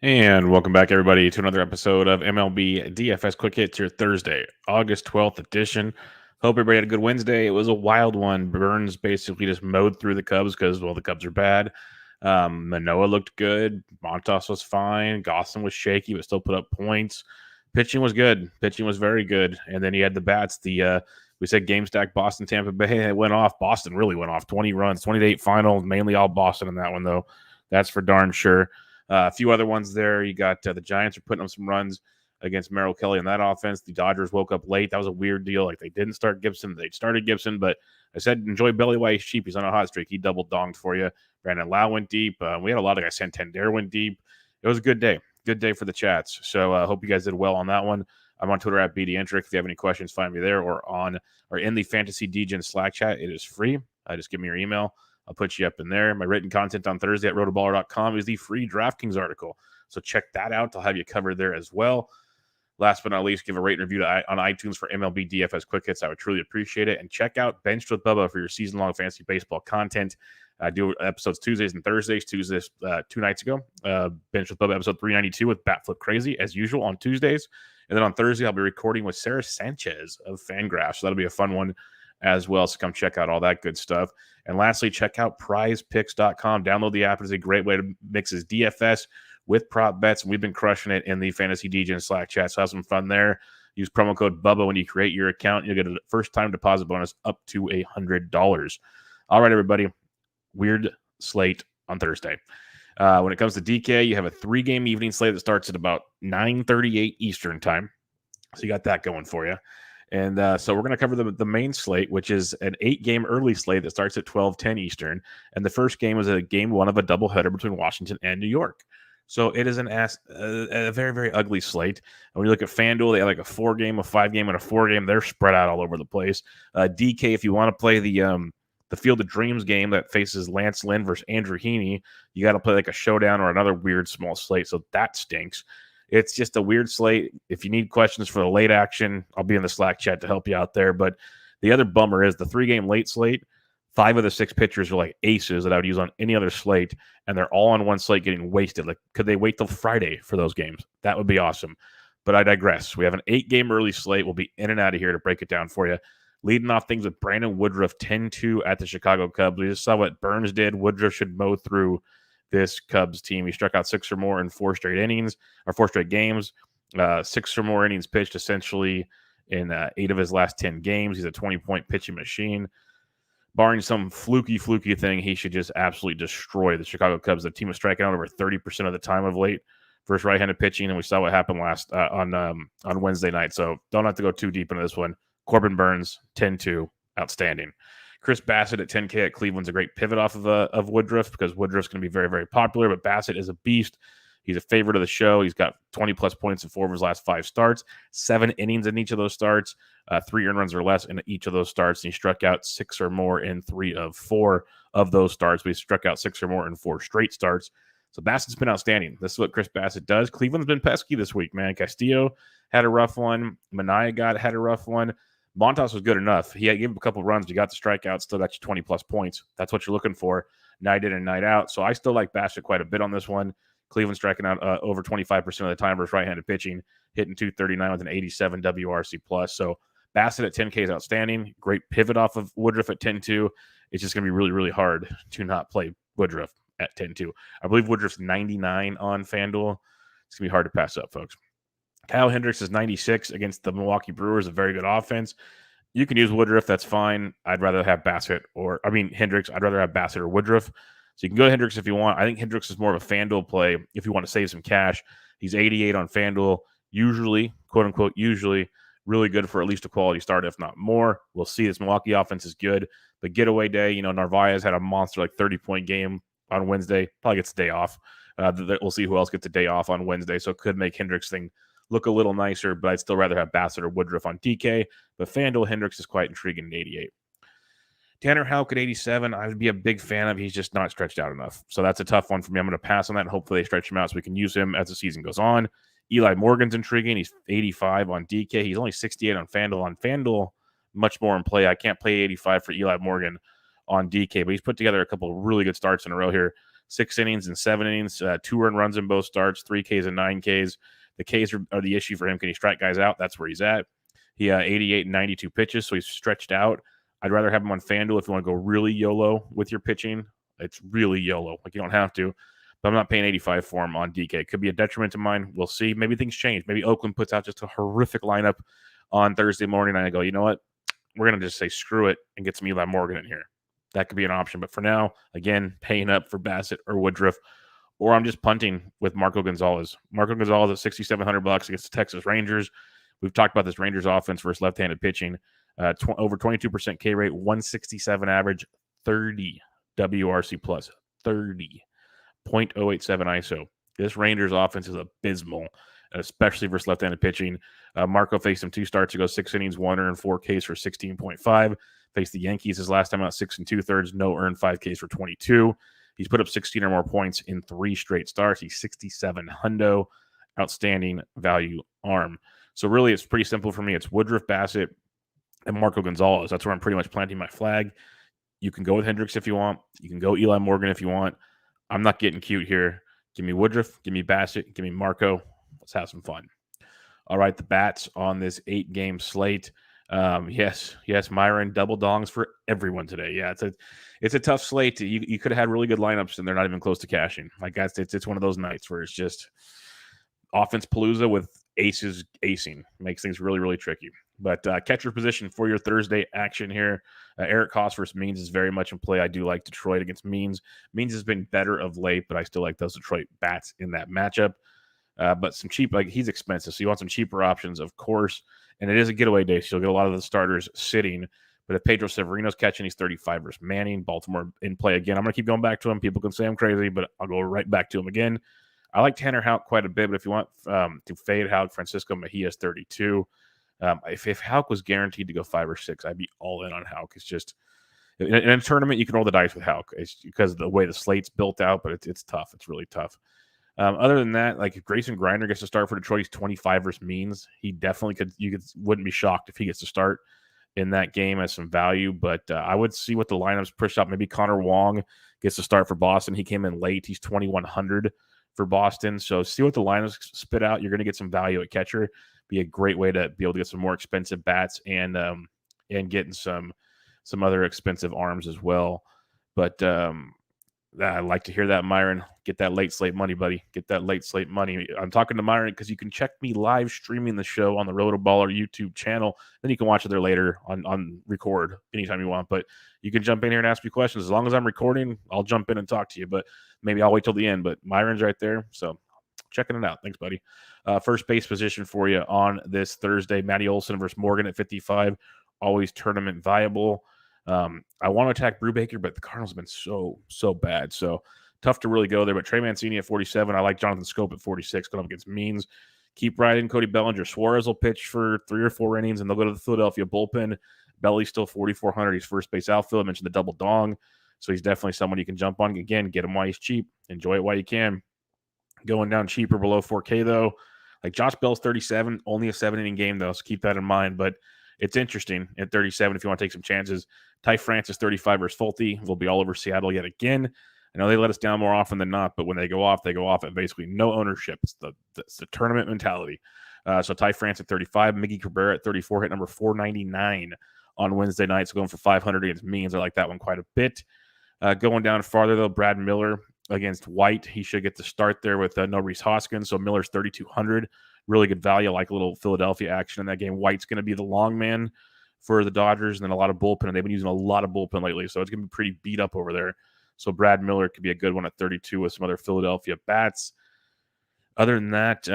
And welcome back, everybody, to another episode of MLB DFS Quick Hits, your Thursday, August 12th edition. Hope everybody had a good Wednesday. It was a wild one. Burns basically just mowed through the Cubs because, well, the Cubs are bad. Manoah looked good. Montas was fine. Gosselin was shaky, but still put up points. Pitching was good. Pitching was very good. And then he had the bats. We said game stack Boston, Tampa Bay. It went off. Boston really went off. 20 runs, 28 final. Mainly all Boston in that one, though. That's for darn sure. A few other ones there. You got the Giants are putting up some runs against Merrill Kelly in that offense. The Dodgers woke up late. That was a weird deal. Like, they didn't start Gibson. They started Gibson, but I said enjoy Belly while he's cheap. He's on a hot streak. He double donged for you. Brandon Lau went deep. We had a lot of guys. Santander went deep. It was a good day. Good day for the chats. So I hope you guys did well on that one. I'm on Twitter at BDentric. If you have any questions, find me there or in the Fantasy DGen Slack chat. It is free. Just give me your email. I'll put you up in there. My written content on Thursday at RotoBaller.com is the free DraftKings article. So check that out. I'll have you covered there as well. Last but not least, give a rate and review on iTunes for MLB DFS Quick Hits. I would truly appreciate it. And check out Benched with Bubba for your season-long fantasy baseball content. I do episodes Tuesdays and Thursdays. Tuesdays 2 nights ago. Benched with Bubba episode 392 with Batflip Crazy, as usual, on Tuesdays. And then on Thursday, I'll be recording with Sarah Sanchez of Fangraphs. So that'll be a fun one as well. So come check out all that good stuff. And lastly, check out prizepicks.com. Download the app. It is a great way to mix his DFS with prop bets. And we've been crushing it in the Fantasy DGen Slack chat. So have some fun there. Use promo code Bubba when you create your account. You'll get a first-time deposit bonus up to $100. All right, everybody. Weird slate on Thursday. When it comes to DK, you have a 3-game evening slate that starts at about 9:38 Eastern time. So you got that going for you. And so we're going to cover the main slate, which is an 8-game early slate that starts at 12:10 Eastern. And the first game is a game one of a doubleheader between Washington and New York. So it is a very, very ugly slate. And when you look at FanDuel, they have like a 4-game, a 5-game, and a 4-game. They're spread out all over the place. DK, if you want to play the Field of Dreams game that faces Lance Lynn versus Andrew Heaney, you got to play like a showdown or another weird small slate. So that stinks. It's just a weird slate. If you need questions for the late action, I'll be in the Slack chat to help you out there. But the other bummer is the 3-game late slate. 5 of the 6 pitchers are like aces that I would use on any other slate, and they're all on one slate getting wasted. Like, could they wait till Friday for those games? That would be awesome. But I digress. We have an 8-game early slate. We'll be in and out of here to break it down for you. Leading off things with Brandon Woodruff, 10-2 at the Chicago Cubs. We just saw what Burns did. Woodruff should mow through this Cubs team. He struck out 6 or more in 4 straight innings, or 4 straight games. 6 or more innings pitched essentially in 8 of his last 10 games. He's a 20-point pitching machine. Barring some fluky thing, he should just absolutely destroy the Chicago Cubs. The team was striking out over 30% of the time of late versus right-handed pitching, and we saw what happened last on Wednesday night. So don't have to go too deep into this one. Corbin Burns, 10-2, outstanding. Chris Bassett at 10K at Cleveland's a great pivot off of Woodruff because Woodruff's going to be very, very popular, but Bassett is a beast. He's a favorite of the show. He's got 20-plus points in 4 of his last 5 starts, 7 innings in each of those starts, 3 earned runs or less in each of those starts, and he struck out 6 or more in 3 of 4 of those starts, but he struck out 6 or more in 4 straight starts. So Bassett's been outstanding. This is what Chris Bassett does. Cleveland's been pesky this week, man. Castillo had a rough one. Manaea had a rough one. Montas was good enough. He gave him a couple runs. You got the strikeout, still got you 20-plus points. That's what you're looking for night in and night out. So I still like Bassett quite a bit on this one. Cleveland striking out over 25% of the time versus right-handed pitching, hitting 239 with an 87 WRC+. So Bassett at 10K is outstanding. Great pivot off of Woodruff at 10-2. It's just going to be really, really hard to not play Woodruff at 10-2. I believe Woodruff's 99 on FanDuel. It's going to be hard to pass up, folks. Kyle Hendrix is 96 against the Milwaukee Brewers, a very good offense. You can use Woodruff, that's fine. I'd rather have Hendrix. I'd rather have Bassett or Woodruff. So you can go to Hendrix if you want. I think Hendrix is more of a FanDuel play if you want to save some cash. He's 88 on FanDuel, usually, quote-unquote, usually, really good for at least a quality start, if not more. We'll see. This Milwaukee offense is good. But getaway day, Narvaez had a monster, like 30-point game on Wednesday. Probably gets a day off. We'll see who else gets a day off on Wednesday. So it could make Hendrix thing look a little nicer, but I'd still rather have Bassett or Woodruff on DK. But FanDuel Hendrix is quite intriguing at 88. Tanner Houck at 87, I would be a big fan of. He's just not stretched out enough. So that's a tough one for me. I'm going to pass on that, and hopefully they stretch him out so we can use him as the season goes on. Eli Morgan's intriguing. He's 85 on DK. He's only 68 on FanDuel. On FanDuel, much more in play. I can't play 85 for Eli Morgan on DK, but he's put together a couple of really good starts in a row here. 6 innings and 7 innings, 2 earned runs in both starts, 3 Ks and 9 Ks. The Ks are the issue for him. Can he strike guys out? That's where he's at. He 88 and 92 pitches, so he's stretched out. I'd rather have him on FanDuel if you want to go really YOLO with your pitching. It's really YOLO. Like, you don't have to. But I'm not paying 85 for him on DK. Could be a detriment to mine. We'll see. Maybe things change. Maybe Oakland puts out just a horrific lineup on Thursday morning, and I go, you know what? We're going to just say screw it and get some Eli Morgan in here. That could be an option. But for now, again, paying up for Bassett or Woodruff, or I'm just punting with Marco Gonzalez. Marco Gonzalez at $6,700 against the Texas Rangers. We've talked about this Rangers offense versus left-handed pitching. Over 22% K rate, 167 average, 30 WRC plus, 30, 0.087 ISO. This Rangers offense is abysmal, especially versus left-handed pitching. Marco faced him 2 starts ago, 6 innings, 1 earned, 4 Ks for 16.5. Faced the Yankees his last time out, 6 2/3, no earned, 5 Ks for 22. He's put up 16 or more points in 3 straight starts. He's 67 hundo, outstanding value arm. So really, it's pretty simple for me. It's Woodruff, Bassett, and Marco Gonzalez. That's where I'm pretty much planting my flag. You can go with Hendrix if you want. You can go Eli Morgan if you want. I'm not getting cute here. Give me Woodruff, give me Bassett, give me Marco. Let's have some fun. All right, the bats on this 8-game slate. Yes, Myron, double dongs for everyone today. Yeah, it's a tough slate. You could have had really good lineups, and they're not even close to cashing. Like, it's one of those nights where it's just offense palooza with aces acing. Makes things really, really tricky. But catcher position for your Thursday action here. Eric Koss versus Means is very much in play. I do like Detroit against Means. Means has been better of late, but I still like those Detroit bats in that matchup. But some cheap, like, he's expensive, so you want some cheaper options, of course. And it is a getaway day, so you'll get a lot of the starters sitting. But if Pedro Severino's catching, he's 35 versus Manning. Baltimore in play again. I'm going to keep going back to him. People can say I'm crazy, but I'll go right back to him again. I like Tanner Houck quite a bit, but if you want to fade Houck, Francisco Mejia's 32. If Houck was guaranteed to go 5 or 6, I'd be all in on Houck. It's just, in a tournament, you can roll the dice with Houck. It's because of the way the slate's built out, but it's tough. It's really tough. Other than that, like, if Grayson Griner gets to start for Detroit, he's 25 versus Means. He definitely wouldn't be shocked if he gets to start in that game as some value, but I would see what the lineups push up. Maybe Connor Wong gets to start for Boston. He came in late. He's 2,100 for Boston. So see what the lineups spit out. You're going to get some value at catcher. Be a great way to be able to get some more expensive bats and getting some other expensive arms as well. But I'd like to hear that, Myron. Get that late slate money, buddy. Get that late slate money. I'm talking to Myron because you can check me live streaming the show on the RotoBaller YouTube channel. Then you can watch it there later on record anytime you want. But you can jump in here and ask me questions. As long as I'm recording, I'll jump in and talk to you. But maybe I'll wait till the end. But Myron's right there. So checking it out. Thanks, buddy. First base position for you on this Thursday. Matty Olson versus Morgan at 55. Always tournament viable. I want to attack Brubaker, but the Cardinals have been so bad. So tough to really go there. But Trey Mancini at 47. I like Jonathan Scope at 46 going up against Means. Keep riding Cody Bellinger. Suarez will pitch for 3 or 4 innings, and they'll go to the Philadelphia bullpen. Belly's still 4,400. He's first base outfield. I mentioned the double dong. So he's definitely someone you can jump on. Again, get him while he's cheap. Enjoy it while you can. Going down cheaper below 4K, though. Like, Josh Bell's 37. Only a 7-inning game, though, so keep that in mind. But it's interesting at 37 if you want to take some chances. Ty France 35 versus Fulte. Will be all over Seattle yet again. I know they let us down more often than not, but when they go off at basically no ownership. It's the tournament mentality. So Ty France at 35. Miggy Cabrera at 34, hit number 499 on Wednesday night. So going for 500 against Means. I like that one quite a bit. Going down farther, though, Brad Miller against White. He should get the start there with no Rhys Hoskins. So Miller's 3,200. Really good value. I like a little Philadelphia action in that game. White's going to be the long man for the Dodgers, and then a lot of bullpen. And they've been using a lot of bullpen lately, so it's going to be pretty beat up over there. So Brad Miller could be a good one at 32 with some other Philadelphia bats. Other than that,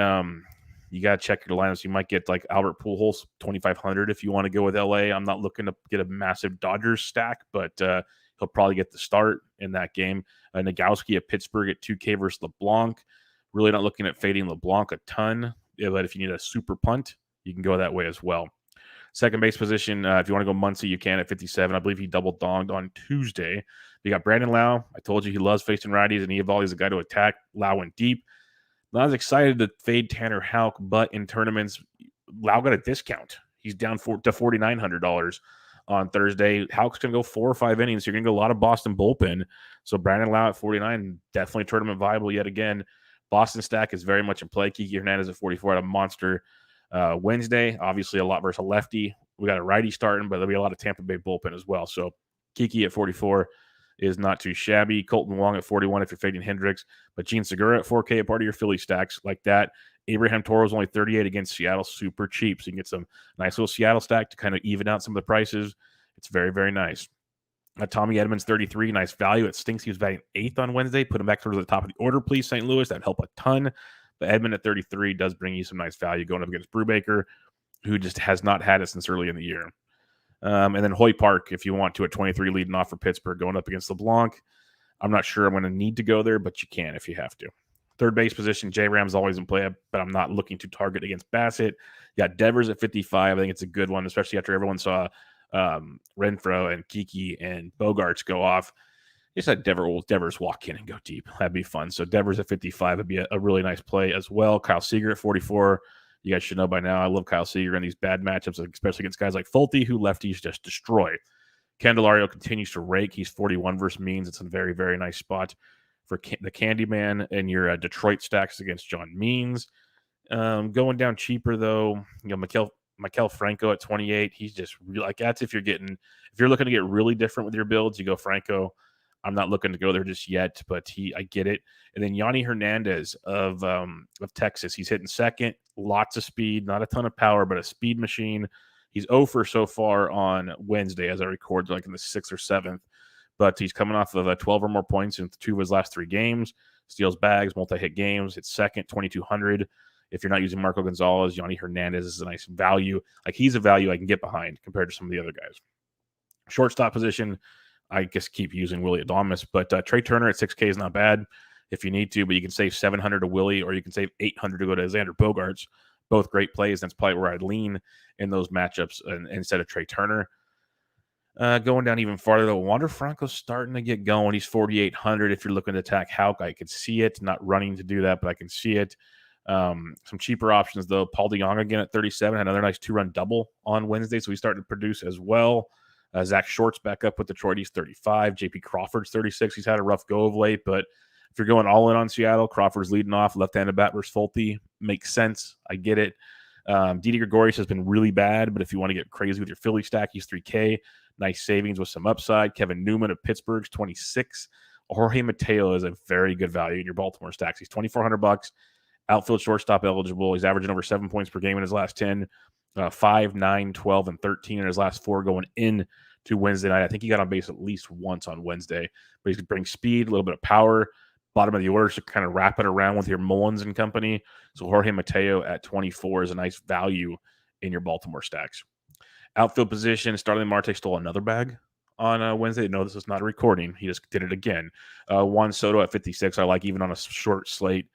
you got to check your lineups. You might get like Albert Pujols, 2,500 if you want to go with LA. I'm not looking to get a massive Dodgers stack, but he'll probably get the start in that game. Nagowski at Pittsburgh at 2K versus LeBlanc. Really not looking at fading LeBlanc a ton, but if you need a super punt, you can go that way as well. Second base position, if you want to go Muncy, you can at 57. I believe he double-donged on Tuesday. You got Brandon Lau. I told you he loves facing righties, and Eovaldi's a guy to attack. Lau went deep. Not as excited to fade Tanner Houck, but in tournaments, Lau got a discount. He's down to $4,900 on Thursday. Houck's going to go 4 or 5 innings. You're going to get a lot of Boston bullpen. So Brandon Lau at 49, definitely tournament viable yet again. Boston stack is very much in play. Kiki Hernandez at 44 at a monster Wednesday. Obviously, a lot versus a lefty. We got a righty starting, but there'll be a lot of Tampa Bay bullpen as well. So Kiki at 44 is not too shabby. Colton Wong at 41 if you're fading Hendrix. But Gene Segura at 4K, a part of your Philly stacks like that. Abraham Toro's only 38 against Seattle, super cheap. So you can get some nice little Seattle stack to kind of even out some of the prices. It's very, very nice. Tommy Edmonds, 33, nice value. It stinks he was batting 8th on Wednesday. Put him back towards the top of the order, please, St. Louis. That'd help a ton. But Edmond at 33 does bring you some nice value going up against Brubaker, who just has not had it since early in the year. And then Hoy Park, if you want to, at 23, leading off for Pittsburgh, going up against LeBlanc. I'm not sure I'm going to need to go there, but you can if you have to. Third base position, J-Ram's always in play, but I'm not looking to target against Bassett. You got Devers at 55. I think it's a good one, especially after everyone saw Renfroe and Kiki and Bogarts go off. Just let Devers walk in and go deep. That'd be fun. So Devers at 55 would be a really nice play as well. Kyle Seeger at 44. You guys should know by now, I love Kyle Seeger in these bad matchups, especially against guys like Fulte, who lefties just destroy. Candelario continues to rake. He's 41 versus Means. It's a very, very nice spot for the Candyman and your Detroit stacks against John Means. Going down cheaper, though, you know, Maikel Franco at 28. He's just like, that's if you're looking to get really different with your builds, you go Franco. I'm not looking to go there just yet, but I get it. And then Yanni Hernandez of Texas. He's hitting second, lots of speed, not a ton of power, but a speed machine. He's 0 for so far on Wednesday as I record, like in the 6th or 7th. But he's coming off of 12 or more points in 2 of his last 3 games. Steals bags, multi-hit games. It's second, 2,200. If you're not using Marco Gonzalez, Yanni Hernandez is a nice value. Like, he's a value I can get behind compared to some of the other guys. Shortstop position, I guess keep using Willie Adames, but Trey Turner at 6K is not bad if you need to, but you can save 700 to Willie, or you can save 800 to go to Xander Bogaerts. Both great plays. That's probably where I'd lean in those matchups instead of Trey Turner. Going down even farther, though, Wander Franco's starting to get going. He's 4,800. If you're looking to attack Houck, I could see it. Not running to do that, but I can see it. Some cheaper options, though. Paul DeJong again at 37. Had another nice 2-run double on Wednesday, so he's starting to produce as well. Zach Short's back up with Detroit. He's 35. JP Crawford's 36. He's had a rough go of late, but if you're going all in on Seattle, Crawford's leading off. Left-handed bat versus Fulte. Makes sense. I get it. Didi Gregorius has been really bad, but if you want to get crazy with your Philly stack, he's 3K. Nice savings with some upside. Kevin Newman of Pittsburgh's 26. Jorge Mateo is a very good value in your Baltimore stacks. He's $2,400. Outfield shortstop eligible. He's averaging over 7 points per game in his last 10. 5, 9, 12, and 13 in his last 4 going in to Wednesday night. I think he got on base at least once on Wednesday, but he's bring speed, a little bit of power. Bottom of the order to kind of wrap it around with your Mullins and company. So Jorge Mateo at 24 is a nice value in your Baltimore stacks. Outfield position, Starling Marte stole another bag on Wednesday. No, this is not a recording. He just did it again. Juan Soto at 56. I like even on a short slate.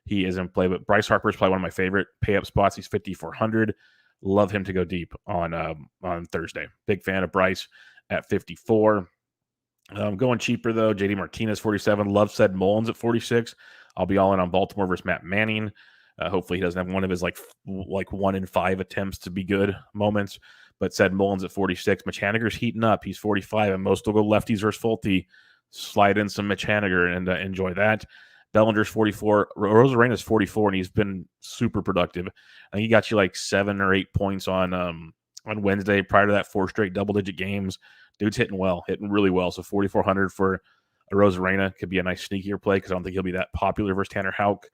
He is in play, but Bryce Harper is probably one of my favorite pay-up spots. He's 5,400. Love him to go deep on Thursday. Big fan of Bryce at 54. Going cheaper, though, JD Martinez, 47. Love said Mullins at 46. I'll be all in on Baltimore versus Matt Manning. Hopefully he doesn't have one of his like 1 in 5 attempts to be good moments. But said Mullins at 46. Mitch Haniger's heating up. He's 45, and most will go lefties versus Fulte. Slide in some Mitch Haniger and enjoy that. Bellinger's 44. Rosarena's 44, and he's been super productive. I think he got you like 7 or 8 points on Wednesday. Prior to that, 4 straight double-digit games. Dude's hitting really well. So 4,400 for a Rosarena could be a nice sneakier play because I don't think he'll be that popular versus Tanner Houck.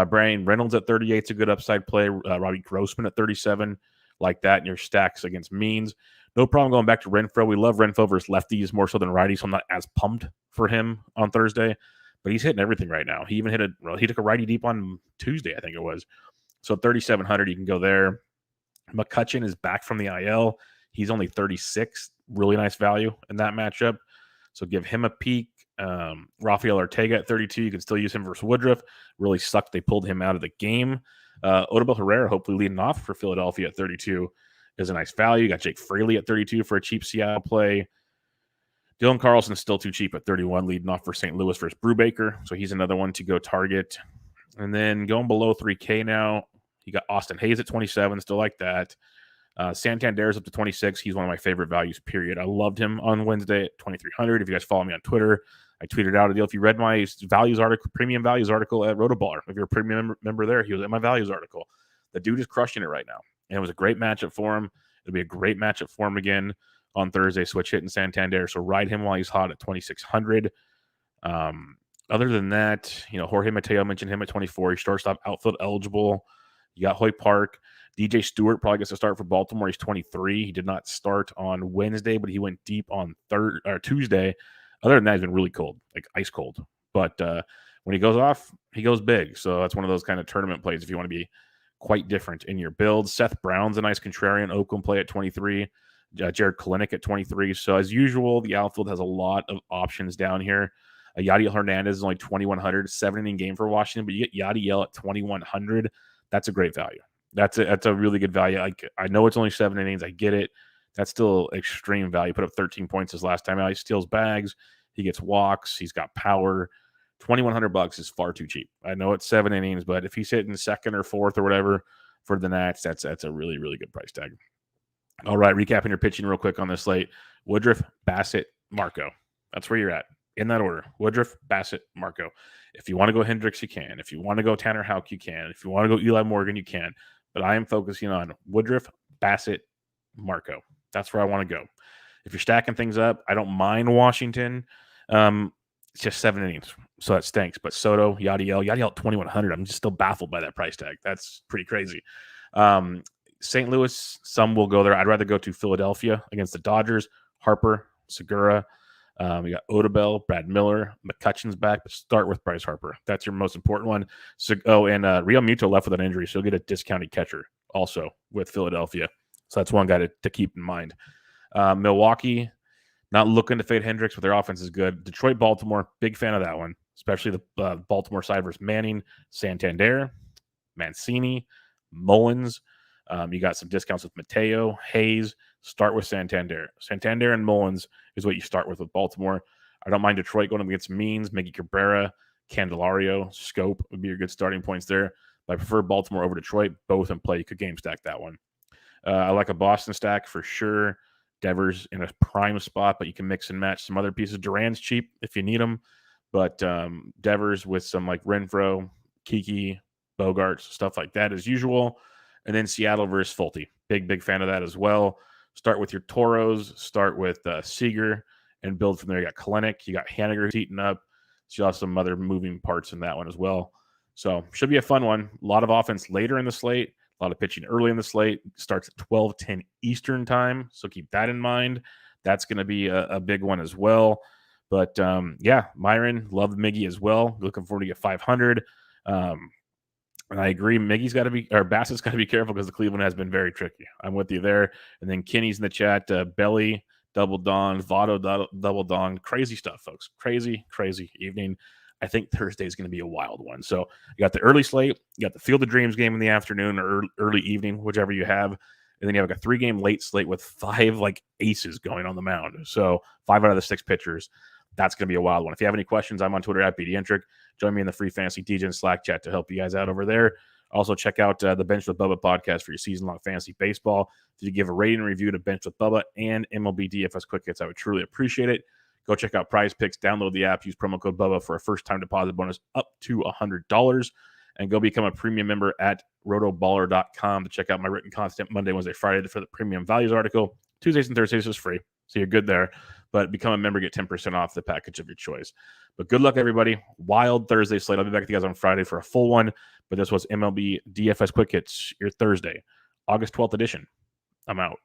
Brian Reynolds at 38 is a good upside play. Robbie Grossman at 37, like that in your stacks against Means. No problem going back to Renfroe. We love Renfroe versus lefties more so than righties, so I'm not as pumped for him on Thursday. But he's hitting everything right now. He even he took a righty deep on Tuesday, I think it was. So 3,700, you can go there. McCutchen is back from the IL. He's only 36. Really nice value in that matchup. So give him a peek. Rafael Ortega at 32. You can still use him versus Woodruff. Really sucked they pulled him out of the game. Odubel Herrera, hopefully leading off for Philadelphia at 32, is a nice value. You got Jake Fraley at 32 for a cheap Seattle play. Dylan Carlson's still too cheap at 31, leading off for St. Louis versus Brubaker. So he's another one to go target. And then going below 3K now, you got Austin Hayes at 27, still like that. Santander's up to 26. He's one of my favorite values, period. I loved him on Wednesday at 2,300. If you guys follow me on Twitter, I tweeted out a deal. If you read my values article, premium values article at RotoBaller, if you're a premium member there, he was in my values article. The dude is crushing it right now. And it was a great matchup for him. It'll be a great matchup for him again on Thursday. Switch hitting Santander. So ride him while he's hot at 2,600. Other than that, Jorge Mateo, mentioned him at 24. He's shortstop outfield eligible. You got Hoy Park. DJ Stewart probably gets to start for Baltimore. He's 23. He did not start on Wednesday, but he went deep on Tuesday. Other than that, he's been really cold, like ice cold. But when he goes off, he goes big. So that's one of those kind of tournament plays if you want to be quite different in your build. Seth Brown's a nice contrarian Oakland play at 23. Jared Kalenic at 23. So as usual, the outfield has a lot of options down here. Yadiel Hernandez is only 2,100, 7-inning game for Washington, but you get Yadiel at 2,100. That's a great value. That's a really good value. I know it's only 7 innings. I get it. That's still extreme value. Put up 13 points his last time out. He steals bags. He gets walks. He's got power. $2,100 is far too cheap. I know it's 7 innings, but if he's hitting second or fourth or whatever for the Nats, that's a really, really good price tag. All right, recapping your pitching real quick on this slate. Woodruff, Bassett, Marco. That's where you're at. In that order. Woodruff, Bassett, Marco. If you want to go Hendrix, you can. If you want to go Tanner Houck, you can. If you want to go Eli Morgan, you can. But I am focusing on Woodruff, Bassett, Marco. That's where I want to go. If you're stacking things up, I don't mind Washington. It's just 7 innings, so that stinks. But Soto, Yadiel at 2,100. I'm just still baffled by that price tag. That's pretty crazy. St. Louis, some will go there. I'd rather go to Philadelphia against the Dodgers. Harper, Segura. We got Odubel, Brad Miller, McCutcheon's back, but start with Bryce Harper. That's your most important one. And Real Muto left with an injury, so he'll get a discounted catcher also with Philadelphia. So that's one guy to keep in mind. Milwaukee, not looking to fade Hendrix, but their offense is good. Detroit, Baltimore, big fan of that one, especially the Baltimore side versus Manning, Santander, Mancini, Mullins. You got some discounts with Mateo, Hayes. Start with Santander. Santander and Mullins is what you start with Baltimore. I don't mind Detroit going up against Means, Miggy Cabrera, Candelario, Scope would be your good starting points there. But I prefer Baltimore over Detroit, both in play. You could game stack that one. I like a Boston stack for sure. Devers in a prime spot, but you can mix and match some other pieces. Duran's cheap if you need them, but Devers with some like Renfroe, Kiki, Bogarts, stuff like that as usual. And then Seattle versus Fulte. Big fan of that as well. Start with your Toros. Start with Seeger and build from there. You got Kalenic. You got Haniger heating up. So you have some other moving parts in that one as well. So should be a fun one. A lot of offense later in the slate. A lot of pitching early in the slate. Starts at 12:10 Eastern time. So keep that in mind. That's going to be a big one as well. But yeah, Myron, love Miggy as well. Looking forward to get 500. And I agree, Bassett's got to be careful because the Cleveland has been very tricky. I'm with you there. And then Kenny's in the chat. Belly, double dong, Votto, double dong. Crazy stuff, folks. Crazy evening. I think Thursday is going to be a wild one. So you got the early slate. You got the Field of Dreams game in the afternoon or early evening, whichever you have. And then you have like a 3-game late slate with 5 like aces going on the mound. So 5 out of the 6 pitchers. That's going to be a wild one. If you have any questions, I'm on Twitter at BDentric. Join me in the free fantasy DJ Slack chat to help you guys out over there. Also, check out the Bench with Bubba podcast for your season-long fantasy baseball. If you give a rating and review to Bench with Bubba and MLB DFS Quick Hits, I would truly appreciate it. Go check out Prize Picks. Download the app. Use promo code Bubba for a first-time deposit bonus up to $100. And go become a premium member at rotoballer.com to check out my written content Monday, Wednesday, Friday for the premium values article. Tuesdays and Thursdays is free, so you're good there. But become a member, get 10% off the package of your choice. But good luck, everybody. Wild Thursday slate. I'll be back with you guys on Friday for a full one. But this was MLB DFS Quick Hits, your Thursday, August 12th edition. I'm out.